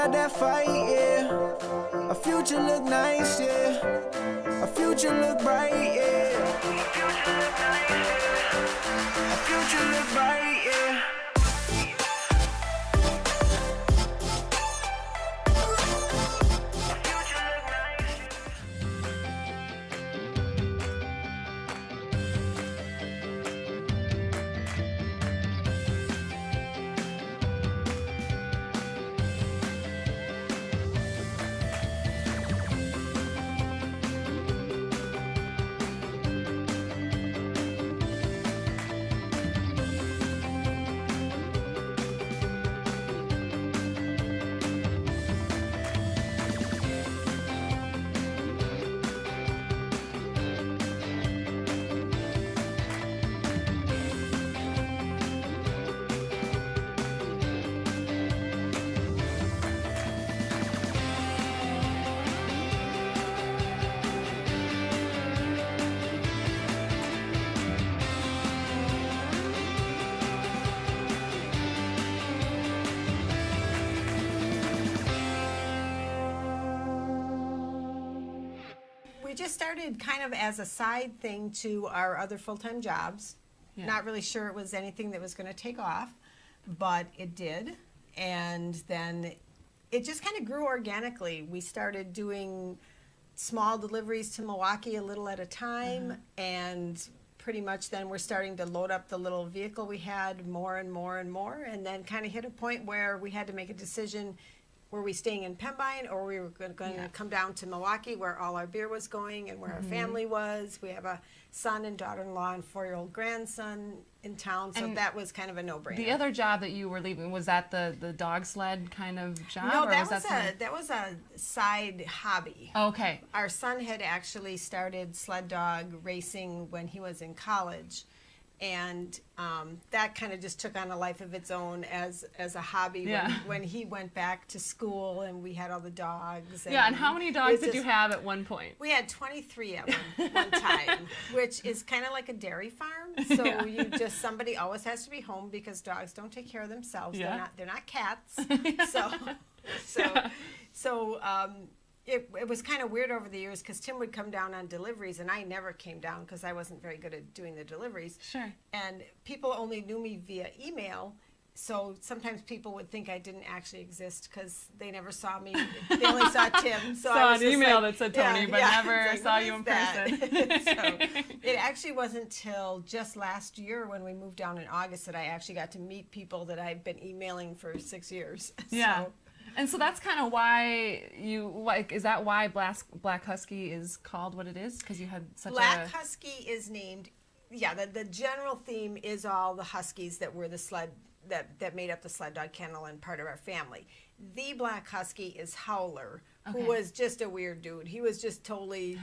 got that fight, yeah. Our future look nice, yeah. Our future look bright, yeah. Our future look bright, yeah. We just started kind of as a side thing to our other full-time jobs. Yeah. Not really sure it was anything that was going to take off, but it did. And then it just kind of grew organically. We started doing small deliveries to Milwaukee a little at a time, and pretty much then we're starting to load up the little vehicle we had more and more and more, and then kind of hit a point where we had to make a decision. Were we staying in Pembine, or we were going to come down to Milwaukee where all our beer was going and where our family was? We have a son and daughter-in-law and 4-year-old grandson in town, so And that was kind of a no-brainer. The other job that you were leaving, was that the dog sled kind of job? No, or that was a side hobby. Okay. Our son had actually started sled dog racing when he was in college, and that kind of just took on a life of its own as a hobby when he went back to school and we had all the dogs. Yeah, and how many dogs did you have at one point? We had 23 at one time, which is kind of like a dairy farm. So you just, somebody always has to be home because dogs don't take care of themselves. Yeah. They're not cats. So it was kind of weird over the years because Tim would come down on deliveries and I never came down because I wasn't very good at doing the deliveries. Sure. And people only knew me via email. So sometimes people would think I didn't actually exist because they never saw me. They only saw Tim. So saw I was an just email like, that said Tony, but never like, saw "Who you is in that?" person. So it actually wasn't until just last year when we moved down in August that I actually got to meet people that I've been emailing for 6 years. Yeah. So, And so that's kind of why is that why Black Husky is called what it is? Because you had such Black Husky is named, the general theme is all the Huskies that were the sled, that made up the sled dog kennel and part of our family. The Black Husky is Howler, who was just a weird dude. He was just totally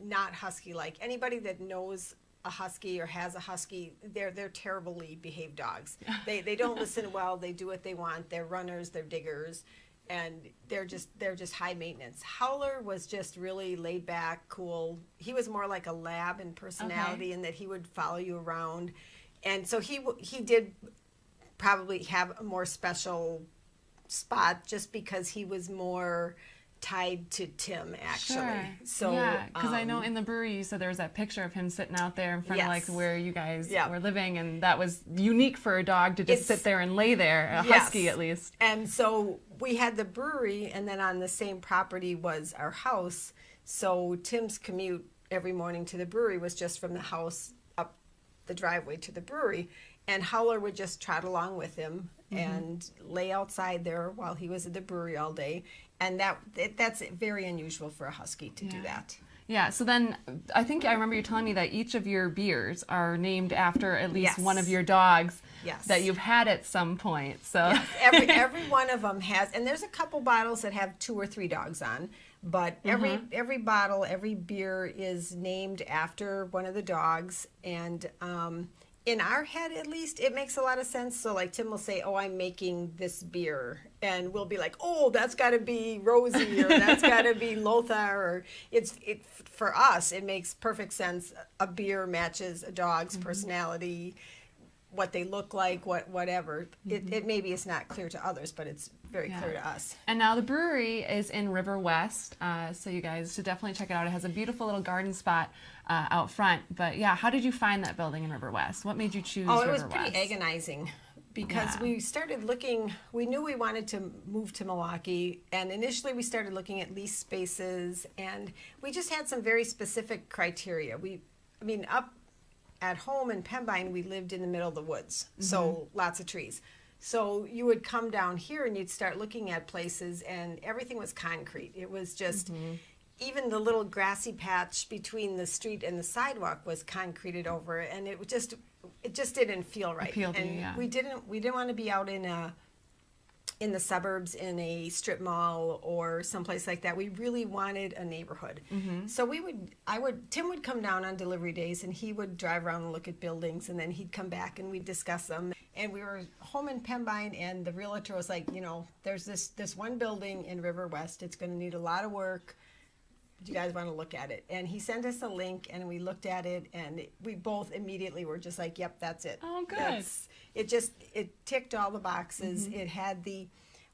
not Husky-like. Anybody that knows a husky or has a husky, they're terribly behaved dogs. They don't listen well. They do what they want. They're runners. They're diggers, and they're just high maintenance. Howler was just really laid back, cool. He was more like a lab in personality, in that he would follow you around, and so he did probably have a more special spot just because he was more tied to Tim, actually. Sure. So yeah, because I know in the brewery you said there was that picture of him sitting out there in front of like where you guys were living, and that was unique for a dog to just sit there and lay there, a husky at least. And so we had the brewery, and then on the same property was our house. So Tim's commute every morning to the brewery was just from the house up the driveway to the brewery, and Howler would just trot along with him and lay outside there while he was at the brewery all day. And that's very unusual for a husky to do that. Yeah, so then I think I remember you telling me that each of your beers are named after at least one of your dogs that you've had at some point. So every one of them has, and there's a couple bottles that have 2 or 3 dogs on, but every bottle, every beer is named after one of the dogs, and in our head, at least, it makes a lot of sense. So, like, Tim will say, "Oh, I'm making this beer," and we'll be like, "Oh, that's got to be Rosie, or that's got to be Lothar." Or it for us, it makes perfect sense. A beer matches a dog's personality. what they look like, whatever. It maybe is not clear to others, but it's very clear to us. And now the brewery is in Riverwest, so you guys should definitely check it out. It has a beautiful little garden spot out front. But yeah, how did you find that building in Riverwest? What made you choose Riverwest? Oh, it was pretty agonizing because we started looking, we knew we wanted to move to Milwaukee, and initially we started looking at lease spaces, and we just had some very specific criteria. Up at home in Pembine, we lived in the middle of the woods, so lots of trees. So you would come down here and you'd start looking at places, and everything was concrete. It was just, even the little grassy patch between the street and the sidewalk was concreted over, and it just didn't feel right. And we didn't want to be out in the suburbs in a strip mall or someplace like that. We really wanted a neighborhood. So Tim would come down on delivery days, and he would drive around and look at buildings, and then he'd come back and we'd discuss them. And we were home in Pembine, and the realtor was like, there's this one building in Riverwest. It's going to need a lot of work. Do you guys want to look at it? And he sent us a link, and we looked at it, and we both immediately were just like, yep, that's it. Oh, good. It ticked all the boxes. It had the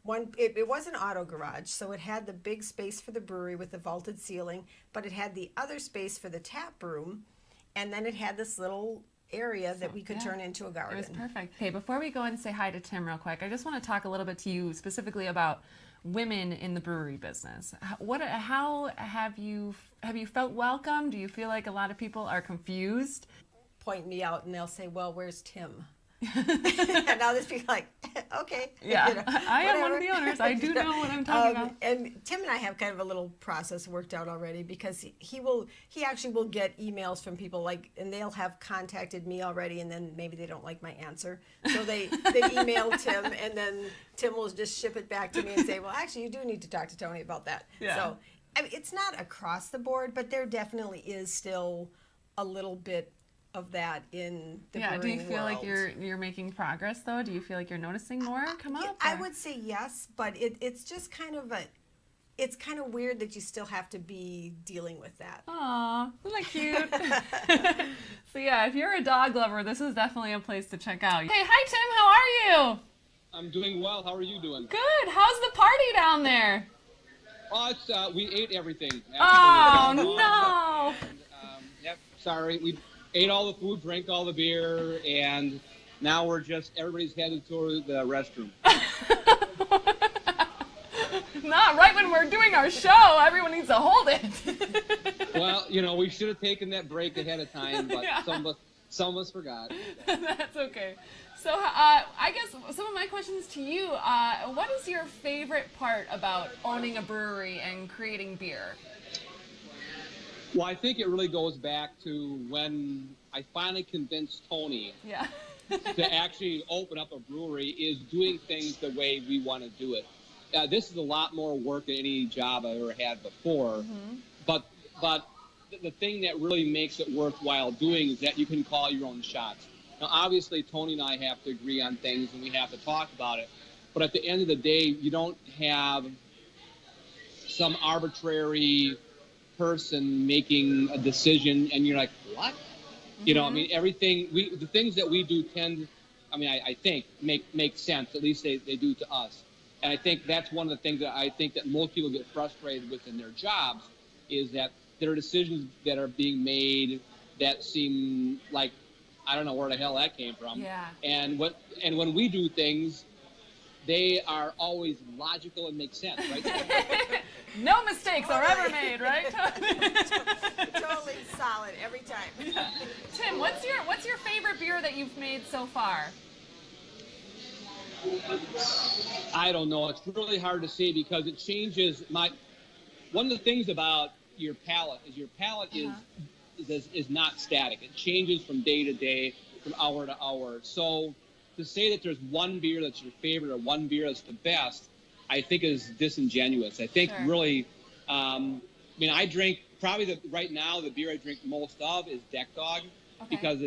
one, it was an auto garage, so it had the big space for the brewery with the vaulted ceiling, but it had the other space for the tap room, and then it had this little area that we could turn into a garden. It was perfect. Okay, before we go and say hi to Tim real quick, I just want to talk a little bit to you specifically about women in the brewery business. How have you felt welcome? Do you feel like a lot of people are confused? Point me out and they'll say, well, where's Tim? And I'll just be like, okay. Yeah, I am one of the owners. I do know what I'm talking about. And Tim and I have kind of a little process worked out already, because he actually will get emails from people and they'll have contacted me already, and then maybe they don't like my answer, so they email Tim, and then Tim will just ship it back to me and say, well, actually, you do need to talk to Tony about that. Yeah. So it's not across the board, but there definitely is still a little bit of that in the brewing do you feel world. like you're making progress though? Do you feel like you're noticing more come up? I would say yes, but it's just kind of it's kind of weird that you still have to be dealing with that. Aw, isn't that cute? So yeah, if you're a dog lover, this is definitely a place to check out. Hey, hi Tim, how are you? I'm doing well. How are you doing? Good. How's the party down there? Oh, it's we ate everything. Oh no! Yep. Sorry, we ate all the food, drank all the beer, and now everybody's headed toward the restroom. Not right when we're doing our show. Everyone needs to hold it. Well, we should have taken that break ahead of time, but some of us forgot. That's okay. So I guess some of my questions to you, what is your favorite part about owning a brewery and creating beer? Well, I think it really goes back to when I finally convinced Tony to actually open up a brewery, is doing things the way we want to do it. This is a lot more work than any job I've ever had before, but the thing that really makes it worthwhile doing is that you can call your own shots. Now, obviously, Tony and I have to agree on things, and we have to talk about it, but at the end of the day, you don't have some arbitrary person making a decision and you're like, what? Everything the things that we do I think make sense. At least they do to us. And I think that's one of the things that I think that most people get frustrated with in their jobs, is that there are decisions that are being made that seem like, I don't know where the hell that came from. Yeah. And when we do things, they are always logical and make sense, right? No mistakes are ever made, right? Totally solid every time. Tim, what's your favorite beer that you've made so far? I don't know. It's really hard to say because it changes. One of the things about your palate is not static. It changes from day to day, from hour to hour. So to say that there's one beer that's your favorite or one beer that's the best, I think is disingenuous. I think really, I drink probably right now the beer I drink most of is Deck Dog, because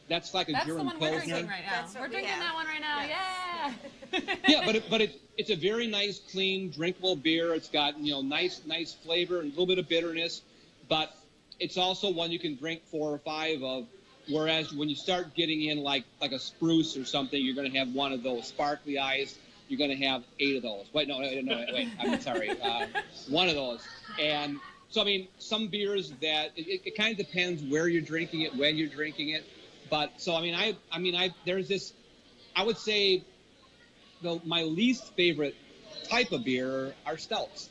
that's like a German Pilsner. That's the one we're drinking right now. We're drinking that one right now. Yeah. But it's a very nice, clean, drinkable beer. It's got nice flavor and a little bit of bitterness, but it's also one you can drink 4 or 5 of Whereas when you start getting in like a spruce or something, you're going to have one of those sparkly eyes. You're going to have 8 of those. Wait, I'm sorry. One of those. And so, I mean, some beers that it kind of depends where you're drinking it, when you're drinking it. But so, I mean, there's this, I would say my least favorite type of beer are stouts.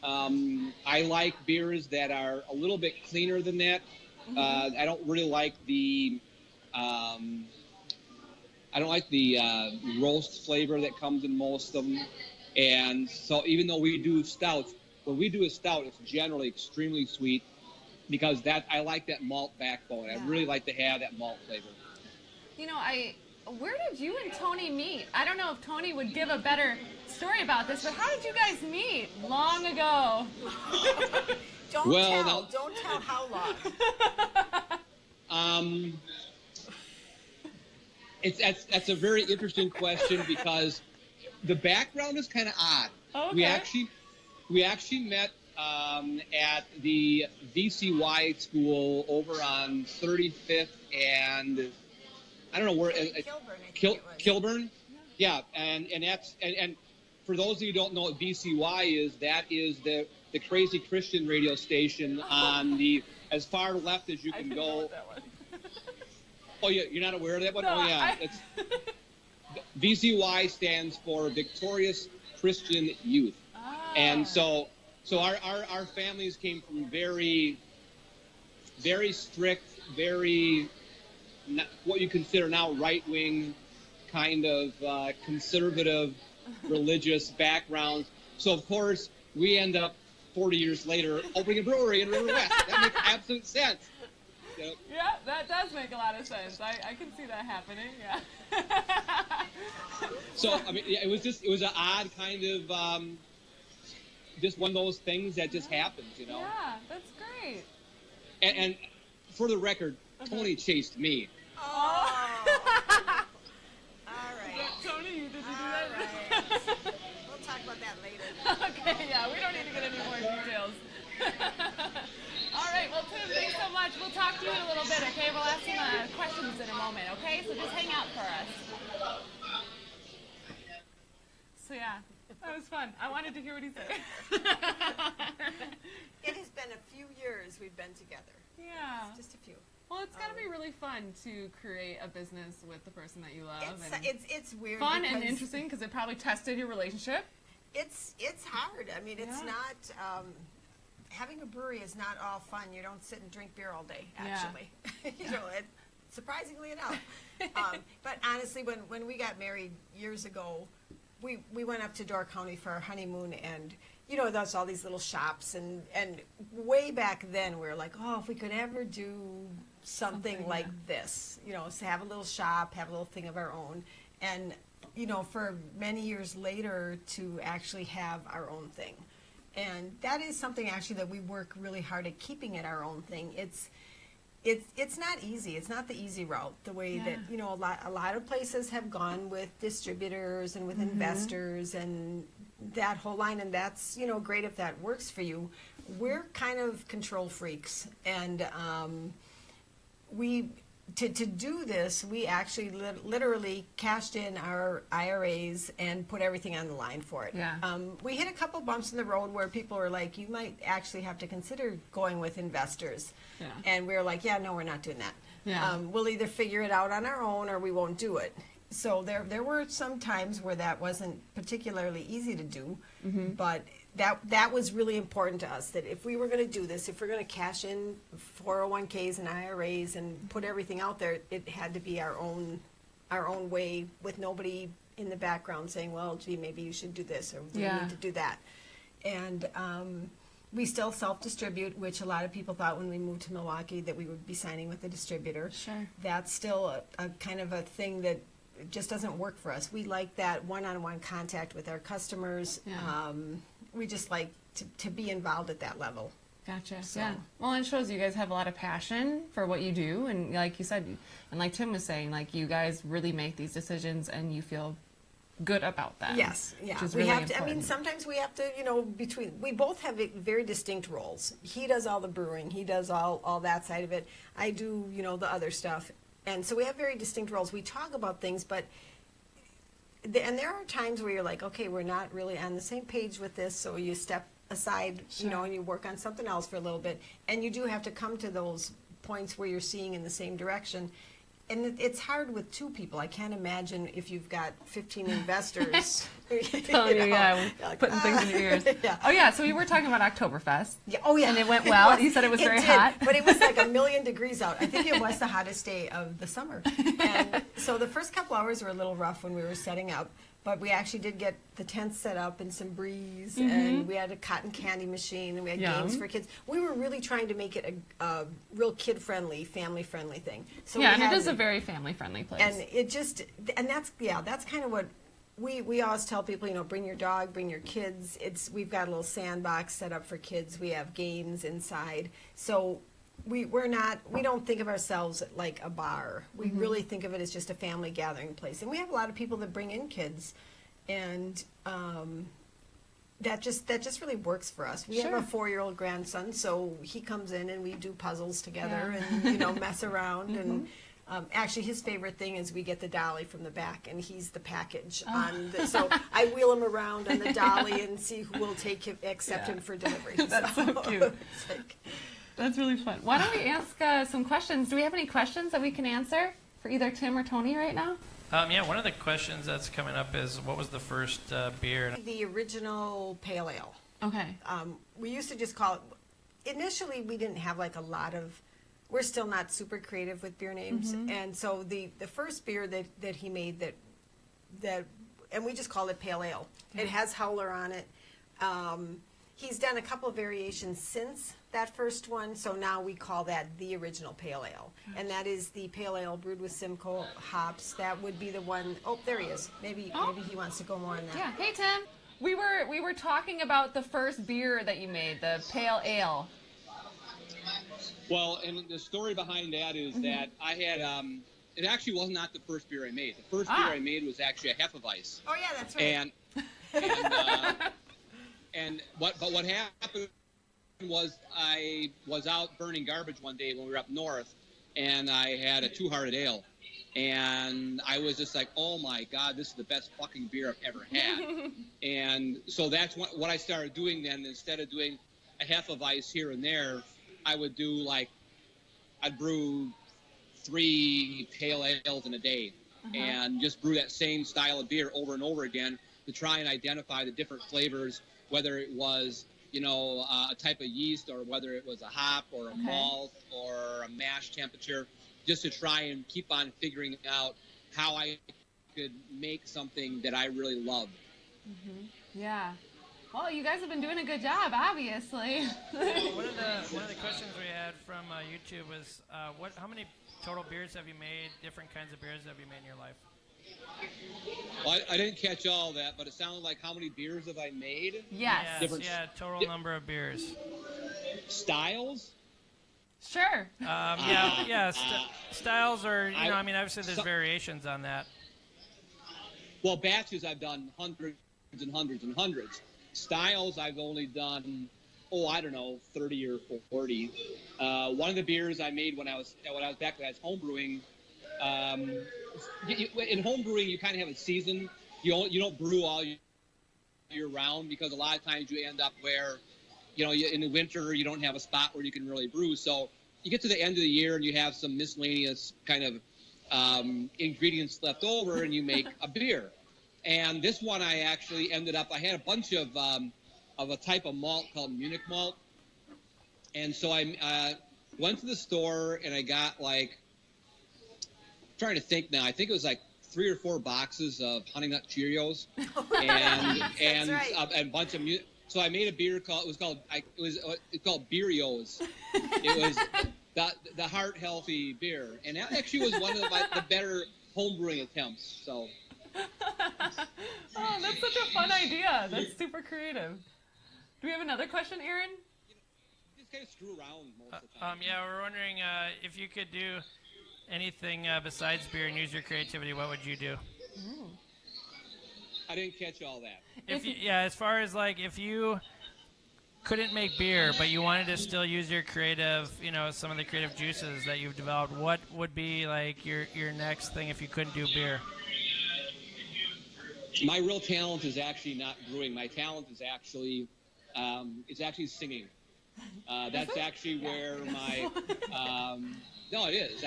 I like beers that are a little bit cleaner than that. I don't really like the roast flavor that comes in most of them. And so even though we do stouts, when we do a stout, it's generally extremely sweet because I like that malt backbone. I really like to have that malt flavor. You know, where did you and Tony meet? I don't know if Tony would give a better story about this, but how did you guys meet? Long ago. Don't tell how long. That's a very interesting question because the background is kind of odd. Okay. We actually met at the VCY school over on 35th and I don't know where. Kilburn. Yeah, and that's and for those of you who don't know what VCY is, that is the crazy Christian radio station on the as far left as you can go. Oh, yeah, you're not aware of that one? No, oh, yeah. VCY stands for Victorious Christian Youth. And so our families came from very, very strict, very, what you consider now right-wing kind of conservative religious backgrounds. So, of course, we end up 40 years later opening a brewery in Riverwest. That makes absolute sense. Yeah, that does make a lot of sense. I can see that happening, yeah. So, I mean, it was an odd kind of, just one of those things that just happens, you know? Yeah, that's great. And for the record, Tony chased me. Oh. All right. Tony, did you do All that? right. We'll talk about that later. Okay, yeah, we don't need to get any more details. All right, well, Tim, thanks so much. We'll talk to you in a little bit, okay? We'll ask some questions in a moment, okay? So just hang out for us. So, yeah, that was fun. I wanted to hear what he said. It has been a few years we've been together. Yeah. Just a few. Well, it's got to be really fun to create a business with the person that you love. It's weird. Fun and interesting because it probably tested your relationship. It's hard. I mean, it's not. Having a brewery is not all fun. You don't sit and drink beer all day. Actually, you know, surprisingly enough. But honestly, when we got married years ago, we went up to Door County for our honeymoon, and you know, there's all these little shops, and way back then we were like, oh, if we could ever do something like this, you know, so have a little shop, have a little thing of our own, and you know, for many years later to actually have our own thing. And that is something actually that we work really hard at keeping it our own thing. It's not easy. It's not the easy route. The way that, you know, a lot of places have gone with distributors and with investors and that whole line, and that's, you know, great if that works for you. We're kind of control freaks, and to do this, we actually literally cashed in our IRAs and put everything on the line for it. Yeah. We hit a couple bumps in the road where people were like, you might actually have to consider going with investors. Yeah. And we were like, yeah, no, we're not doing that. Yeah. We'll either figure it out on our own or we won't do it. So there were some times where that wasn't particularly easy to do, but that was really important to us, that if we were going to do this, if we're going to cash in 401ks and IRAs and put everything out there, it had to be our own way, with nobody in the background saying, well, gee, maybe you should do this or we need to do that. And we still self-distribute, which a lot of people thought when we moved to Milwaukee that we would be signing with a distributor. Sure. That's still a kind of a thing that just doesn't work for us. We like that one-on-one contact with our customers. Yeah. We just like to be involved at that level. Gotcha. So. Yeah. Well, it shows you guys have a lot of passion for what you do, and like you said, and like Tim was saying, like you guys really make these decisions and you feel good about that. Yes, yeah. Which is We really have to. I mean, important. sometimes we have to. You know, we both have very distinct roles. He does all the brewing. He does all that side of it. I do, you know, the other stuff. And so we have very distinct roles. We talk about things, but and there are times where you're like, okay, we're not really on the same page with this, so you step aside, and you work on something else for a little bit. And you do have to come to those points where you're seeing in the same direction. And it's hard with two people. I can't imagine if you've got 15 investors. Telling you, putting things in your ears. Yeah. Oh, yeah, so we were talking about Oktoberfest. Yeah. Oh, yeah. And it went well. You said it was very hot. But it was like 1,000,000 degrees out. I think it was the hottest day of the summer. And so the first couple hours were a little rough when we were setting up. But we actually did get the tents set up and some breeze, and we had a cotton candy machine, and we had games for kids. We were really trying to make it a real kid-friendly, family-friendly thing. So yeah, and it is a very family-friendly place. And it just, and that's kind of what we always tell people, bring your dog, bring your kids. We've got a little sandbox set up for kids. We have games inside. So we don't think of ourselves like a bar. We really think of it as just a family gathering place. And we have a lot of people that bring in kids, and that just really works for us. We have a 4-year-old grandson, so he comes in and we do puzzles together and mess around. And actually, his favorite thing is we get the dolly from the back, and he's the package so I wheel him around on the dolly and see who will accept him for delivery. That's so cute. That's really fun. Why don't we ask some questions? Do we have any questions that we can answer for either Tim or Tony right now? Yeah, one of the questions that's coming up is, what was the first beer? The original pale ale. Okay. We used to just call it, initially we didn't have like a lot of, we're still not super creative with beer names. And so the first beer that he made that, and we just called it pale ale. It has howler on it. He's done a couple of variations since that first one, so now we call that the original pale ale. And that is the pale ale brewed with Simcoe hops. That would be the one, oh, there he is. Maybe he wants to go more on that. Yeah, hey Tim. We were talking about the first beer that you made, the pale ale. Well, and the story behind that is that I had, it actually was not the first beer I made. The first beer I made was actually a Hefeweiss. Oh yeah, that's right. But what happened was I was out burning garbage one day when we were up north, and I had a two-hearted ale, and I was just like, oh my God, this is the best fucking beer I've ever had. And so that's what I started doing then. Instead of doing a Hefeweiss here and there, I would do I'd brew 3 pale ales in a day, and just brew that same style of beer over and over again to try and identify the different flavors, whether it was, a type of yeast, or whether it was a hop or a malt or a mash temperature, just to try and keep on figuring out how I could make something that I really loved. Yeah. Well, you guys have been doing a good job, obviously. One of the questions we had from YouTube was, how many total beers have you made? Different kinds of beers have you made in your life? Well, I didn't catch all that, but it sounded like, how many beers have I made? Yes. Total number of beers. Styles? Sure. Styles are, obviously there's variations on that. Well, batches I've done hundreds and hundreds and hundreds. Styles I've only done, 30 or 40. One of the beers I made when I was homebrewing, in homebrewing you kind of have a season. You don't brew all year round, because a lot of times you end up where, in the winter you don't have a spot where you can really brew. So you get to the end of the year and you have some miscellaneous kind of ingredients left over, and you make a beer. And this one I actually I had a bunch of a type of malt called Munich malt. And so I went to the store and I got trying to think now, I think it was 3 or 4 boxes of Honey Nut Cheerios and a bunch of so I made a beer called Beerios. It was the heart healthy beer, and that actually was one of the better homebrewing attempts. So. Oh, that's such a fun idea. That's super creative. Do we have another question, Aaron? You just kind of screw around most of the time. We're wondering if you could do anything besides beer and use your creativity, what would you do? I didn't catch all that. As far as if you couldn't make beer, but you wanted to still use your creative, some of the creative juices that you've developed, what would be like your next thing if you couldn't do beer? My real talent is actually not brewing. My talent is actually singing. That's actually where my no, it is.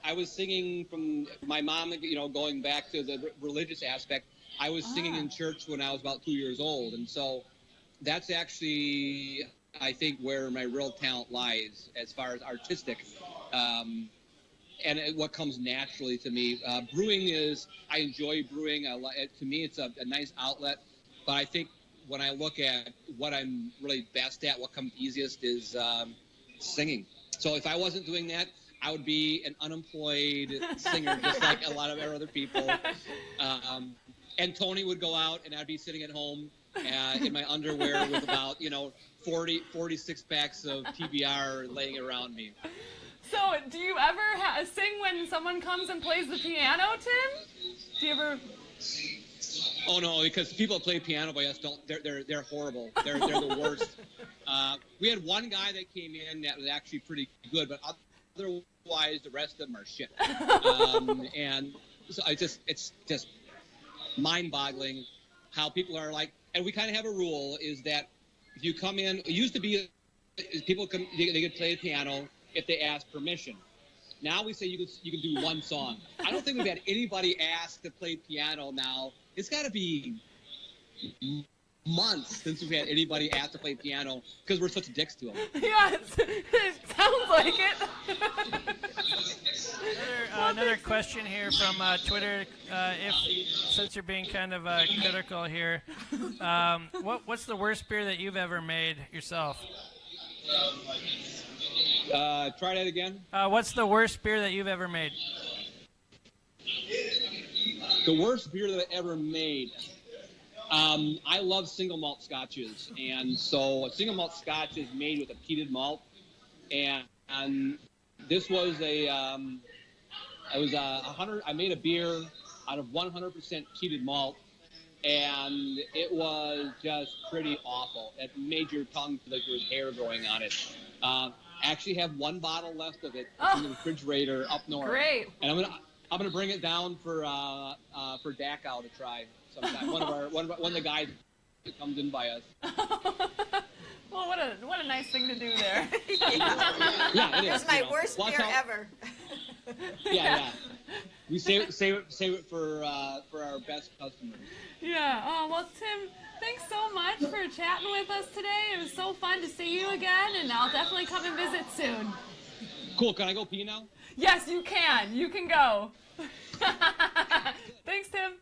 I was singing from my mom. Going back to the religious aspect, I was singing in church when I was about 2 years old, and so that's actually, I think, where my real talent lies as far as artistic. And what comes naturally to me. Brewing I enjoy brewing. To me, it's a nice outlet. But I think when I look at what I'm really best at, what comes easiest is singing. So if I wasn't doing that, I would be an unemployed singer, just like a lot of our other people. And Tony would go out, and I'd be sitting at home in my underwear with about 46 packs of PBR laying around me. So, do you ever sing when someone comes and plays the piano, Tim? Do you ever? Oh no, because people that play piano by us they're horrible. They're the worst. We had one guy that came in that was actually pretty good, but otherwise the rest of them are shit. And so it's just mind-boggling how people are like. And we kind of have a rule is that if you come in, it used to be people they could play the piano if they ask permission. Now we say you can do one song. I don't think we've had anybody ask to play piano now. It's got to be months since we've had anybody ask to play piano because we're such dicks to them. Yeah, it sounds like it. Another question here from Twitter. Since you're being kind of critical here, what's the worst beer that you've ever made yourself? Try that again. What's the worst beer that you've ever made? The worst beer that I ever made. I love single malt scotches, and so a single malt scotch is made with a peated malt, and this was I made a beer out of 100% peated malt, and it was just pretty awful. It made your tongue feel like there was hair growing on it. I actually have one bottle left of it in the refrigerator up north. Great. And I'm gonna bring it down for Dachau to try sometime. One of the guys that comes in by us. Well, what a nice thing to do there. Yeah, it is. It's my worst beer ever. Yeah. We save it for our best customers. Yeah. Oh, well, Tim, thanks so much for chatting with us today. It was so fun to see you again, and I'll definitely come and visit soon. Cool. Can I go pee now? Yes, you can. You can go. Thanks, Tim.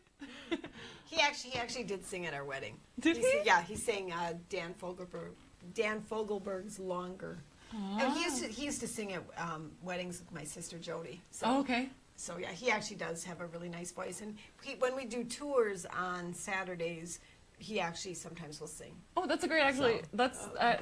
He actually did sing at our wedding. Did he? Yeah, he sang Dan Fogelberg's "Longer." Oh. And he used to sing at weddings with my sister Jody. So, Oh, okay. So yeah, he actually does have a really nice voice. And when we do tours on Saturdays, he actually sometimes will sing. Oh, that's a great, actually.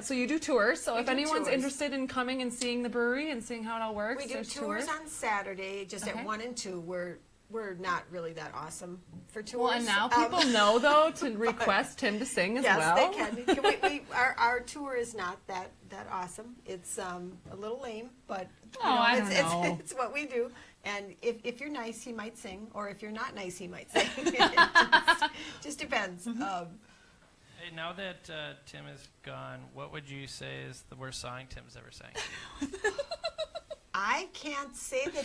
So you do tours. So if anyone's interested in coming and seeing the brewery and seeing how it all works, We do tours on Saturday, just at 1 and 2. We're not really that awesome for tours. Well, and now people know, though, to request Tim to sing as well. Yes, they can. Our tour is not that awesome. It's a little lame, but I don't know. It's what we do. And if you're nice, he might sing, or if you're not nice, he might sing. just depends. Hey, now that Tim is gone, what would you say is the worst song Tim's ever sang? I can't say that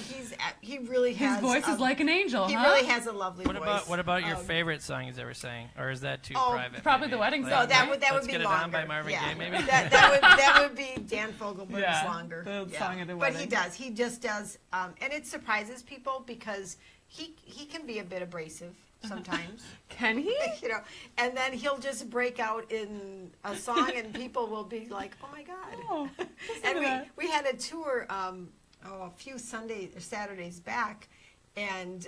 he really has. His voice is like an angel, He huh? really has a lovely voice. What about your favorite song he's ever sang, or is that too private? Probably maybe? the wedding So song. that would Let's be Get It longer. On by Marvin Gaye, maybe. that would be Dan Fogelberg's "Longer." The song at the But wedding. he just does, and it surprises people because he can be a bit abrasive sometimes. Can he? And then he'll just break out in a song, and people will be like, "Oh my God!" Oh, And we had a tour a few Saturdays back, and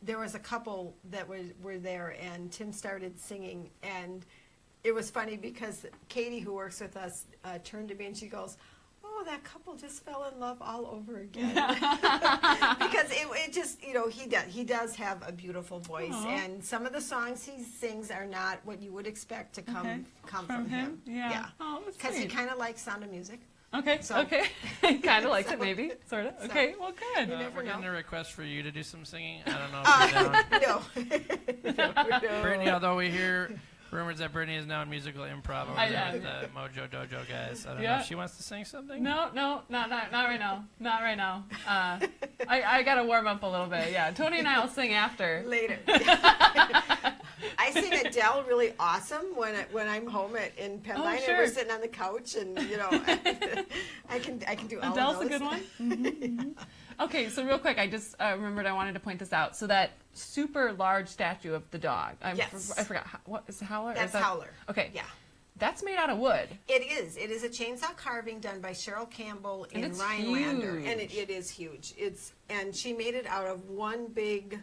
there was a couple that were there, and Tim started singing, and it was funny because Katie, who works with us, turned to me and she goes, "Oh, that couple just fell in love all over again. Because it just, he does have a beautiful voice, and some of the songs he sings are not what you would expect to come from him. Yeah. Oh, that's because he sweet. kind of likes Sound of Music. Okay. So- Okay. Kind of likes it, maybe, sort of. Okay. Well, good. We're getting a request for you to do some singing. I don't know if you're down. No. Brittany, although we hear rumors that Brittany is now in musical improv over there with the Mojo Dojo guys. I don't know if she wants to sing something. No, not right now. Not right now. I got to warm up a little bit. Yeah, Tony and I will sing after. Later. I sing Adele really awesome when I'm home in Pembine and we're sitting on the couch, and I can do all Adele's of those. a good one. Mm-hmm. Okay, so real quick, I just remembered I wanted to point this out. So that super large statue of the dog. Yes. I forgot. What is it, Howler? That's Howler. Okay. Yeah. That's made out of wood. It is. It is a chainsaw carving done by Cheryl Campbell in it's Rhinelander, huge. and it is huge. And she made it out of one big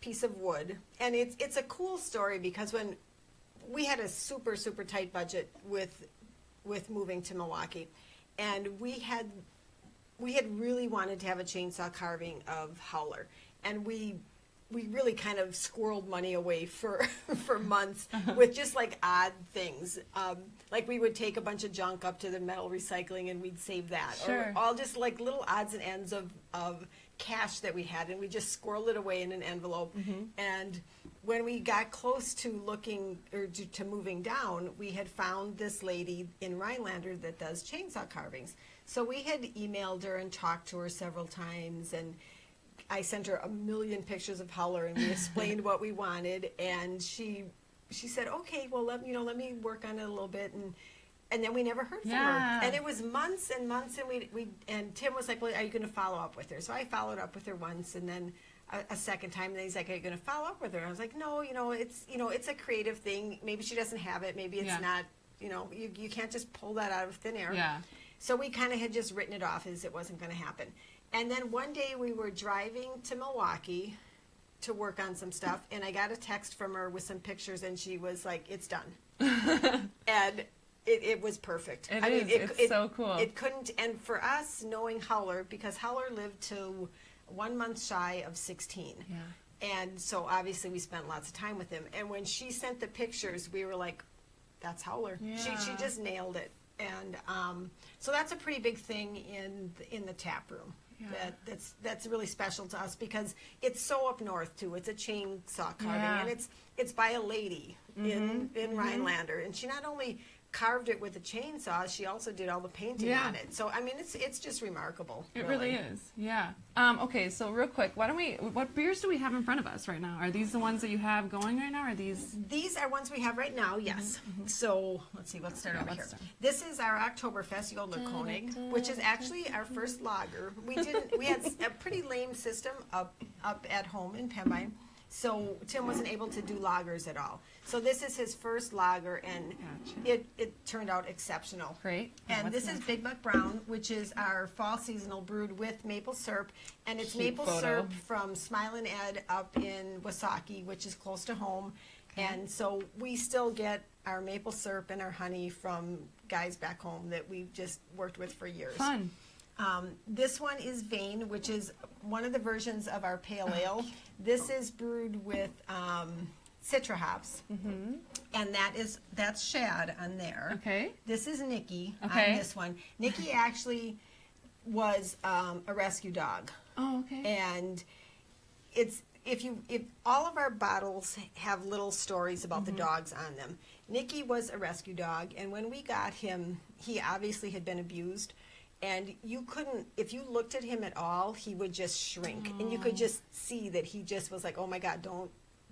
piece of wood, and it's a cool story because when we had a super tight budget with moving to Milwaukee, and we had really wanted to have a chainsaw carving of Howler, and we really kind of squirreled money away for months with just like odd things. Like we would take a bunch of junk up to the metal recycling and we'd save that. Sure. Or all just like little odds and ends of cash that we had, and we just squirreled it away in an envelope. And when we got close to looking or to moving down, we had found this lady in Rhinelander that does chainsaw carvings. So we had emailed her and talked to her several times, and I sent her a million pictures of Howler, and we explained what we wanted, and she said, okay, well, let me work on it a little bit, and then we never heard from her. And it was months and months, and and Tim was like, well, are you going to follow up with her? So I followed up with her once, and then a second time, and then he's like, are you going to follow up with her? And I was like, no, it's a creative thing. Maybe she doesn't have it. Maybe it's not, you can't just pull that out of thin air. Yeah. So we kind of had just written it off as it wasn't going to happen. And then one day we were driving to Milwaukee to work on some stuff, and I got a text from her with some pictures, and she was like, it's done. And it was perfect. It's so cool. It couldn't, and for us, knowing Howler, because Howler lived to 1 month shy of 16. Yeah. And so obviously we spent lots of time with him. And when she sent the pictures, we were like, that's Howler. Yeah. She just nailed it. And so that's a pretty big thing in the tap room. Yeah. That's really special to us because it's so up north too. It's a chainsaw carving, and it's by a lady in Rhinelander, and she not only carved it with a chainsaw, she also did all the painting on it. So I mean, it's just remarkable. It really is. Yeah. Okay, so real quick, what beers do we have in front of us right now? Are these the ones that you have going right now? Or are these? These are ones we have right now. Yes. So let's see. Let's start over here. This is our Oktoberfest Jodler Konig, which is actually our first lager. We had a pretty lame system up at home in Pembine. So Tim wasn't able to do lagers at all. So this is his first lager, and it turned out exceptional. Great. And this is Big Buck Brown, which is our fall seasonal brewed with maple syrup. And it's maple syrup from Smilin' Ed up in Wasaki, which is close to home. And so we still get our maple syrup and our honey from guys back home that we've just worked with for years. Fun. This one is Vane, which is one of the versions of our pale ale. This is brewed with Citra hops, and that's Shad on there. Okay. This is Nikki on this one. Nikki actually was a rescue dog. Oh, okay. And if all of our bottles have little stories about the dogs on them. Nikki was a rescue dog, and when we got him, he obviously had been abused. And you couldn't, if you looked at him at all, he would just shrink. And you could just see that he just was like, oh my God, don't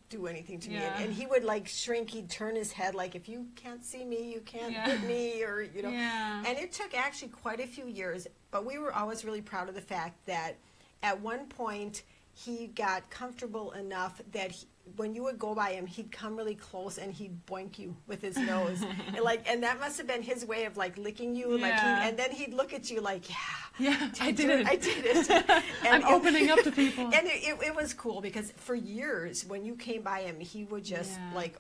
do anything to me. And he would like shrink, he'd turn his head like, if you can't see me, you can't hit me, or, And it took actually quite a few years, but we were always really proud of the fact that at one point he got comfortable enough that when you would go by him, he'd come really close and he'd boink you with his nose, and that must have been his way of like licking you, and then he'd look at you like, I did it. And I'm opening up to people. And it was cool because for years when you came by him, he would just like,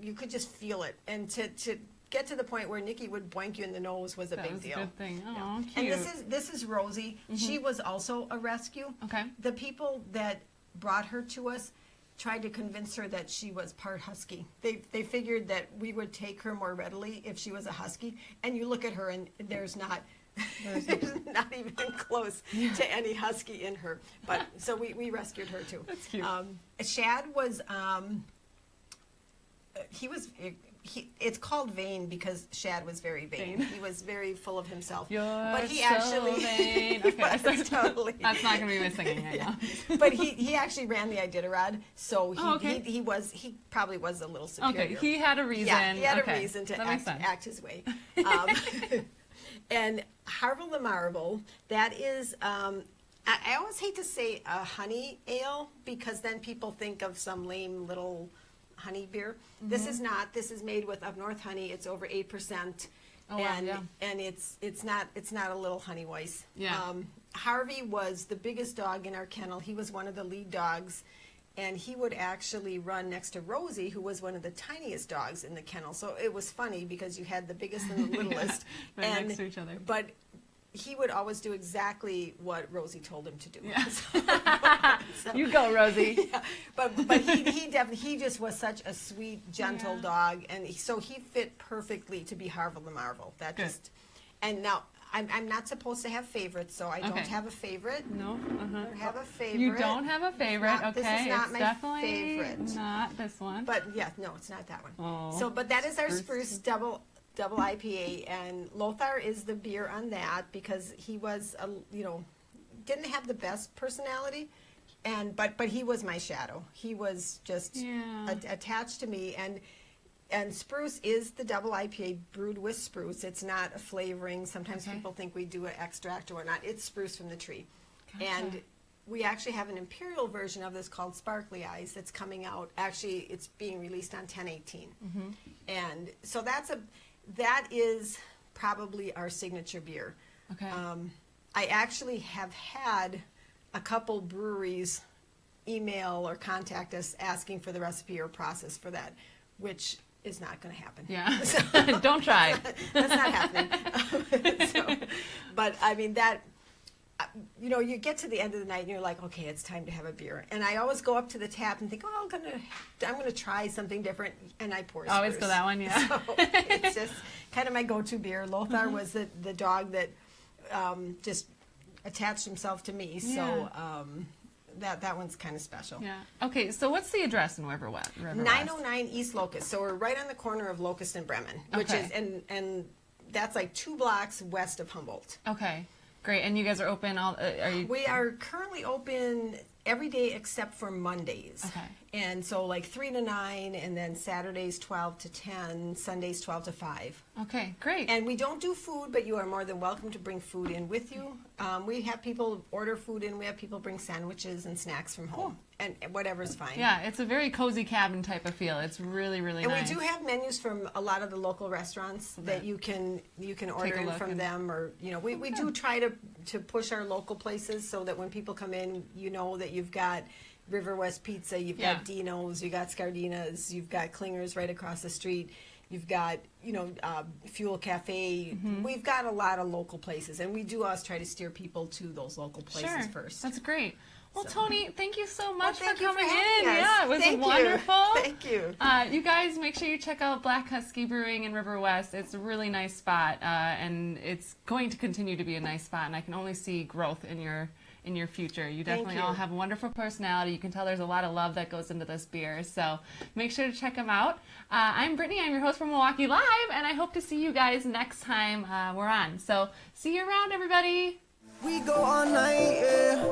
you could just feel it, and to get to the point where Nikki would boink you in the nose was a big deal. That was a good thing. Oh, And cute. this is Rosie. She was also a rescue. Okay. The people that brought her to us tried to convince her that she was part husky. They figured that we would take her more readily if she was a husky. And you look at her and there's not not even close to any husky in her. But so we rescued her too. That's cute. Shad was it's called vain because Shad was very vain. He was very full of himself. But he actually vain. Okay, totally. That's not gonna be my singing right now. But he actually ran the Iditarod, so okay. he probably was a little superior. Okay, he had a reason. Yeah, he had okay. a reason to That makes sense. act his way. And Harville the Marble, that is, I always hate to say a honey ale because then people think of some lame little honey beer. This is not. This is made with up north honey. It's over 8%. Oh, wow, and yeah. and it's not a little honey weiss. Yeah. Harvey was the biggest dog in our kennel. He was one of the lead dogs. And he would actually run next to Rosie, who was one of the tiniest dogs in the kennel. So it was funny because you had the biggest and the littlest. Right and, next to each other. But he would always do exactly what Rosie told him to do. Yeah. So, You go, Rosie. yeah. But he just was such a sweet, gentle dog. And so he fit perfectly to be Harville the Marvel. That Good. just, and now, I'm not supposed to have favorites, so I don't have a favorite. No. I don't have a favorite. You don't have a favorite. Not- okay. this is not it's my definitely favorite. not this one. But yeah, no, it's not that one. Oh, So, but that is our spruce. spruce double IPA, and Lothar is the beer on that because he was didn't have the best personality, but he was my shadow. He was just attached to me, and spruce is the double IPA brewed with spruce. It's not a flavoring. Sometimes people think we do an extract or not. It's spruce from the tree, and we actually have an imperial version of this called Sparkly Eyes that's coming out. Actually, it's being released on 10/18, and so that is probably our signature beer. Okay. I actually have had a couple breweries email or contact us asking for the recipe or process for that, which is not going to happen. Yeah. Don't try. That's not happening. But I mean that. You get to the end of the night and you're like, okay, it's time to have a beer. And I always go up to the tap and think, oh, I'm gonna try something different, and I pour. Always spruce. go that one, yeah. So it's just kind of my go-to beer. Lothar was the dog that just attached himself to me. So that one's kind of special. Yeah. Okay, so what's the address in Riverwest? 909 East Locust. So we're right on the corner of Locust and Bremen, which Okay. is and that's like 2 blocks west of Humboldt. Okay, great. And you guys are open all? Are you? We are currently open every day except for Mondays. Okay. And so like 3 to 9, and then Saturdays 12 to 10, Sundays 12 to 5. Okay, great. And we don't do food, but you are more than welcome to bring food in with you. We have people order food in. We have people bring sandwiches and snacks from home, and whatever's fine. Yeah, it's a very cozy cabin type of feel. It's really, really And nice. we do have menus from a lot of the local restaurants that you can order a in look from and- them, or we do try to push our local places so that when people come in, that you've got Riverwest Pizza, you've Yeah. got Dino's, you got Scardina's, you've got Klinger's right across the street. You've got, Fuel Cafe. We've got a lot of local places, and we do always try to steer people to those local places Sure, first. that's great. Well, So- Tony, thank you so much Thank for you for coming having in. us. Yeah, it was Thank you. wonderful. Thank you. You guys, make sure you check out Black Husky Brewing in Riverwest. It's a really nice spot, and it's going to continue to be a nice spot. And I can only see growth in your future. You definitely you. all have a wonderful personality. You can tell there's a lot of love that goes into this beer. So make sure to check them out. I'm Brittany. I'm your host from Milwaukee Live, and I hope to see you guys next time we're on. So see you around, everybody. We go all night, yeah.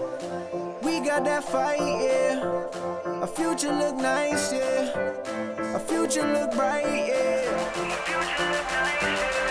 We got that fight, yeah. Our future look nice, yeah. Our future look bright, yeah. Our future look nice, yeah.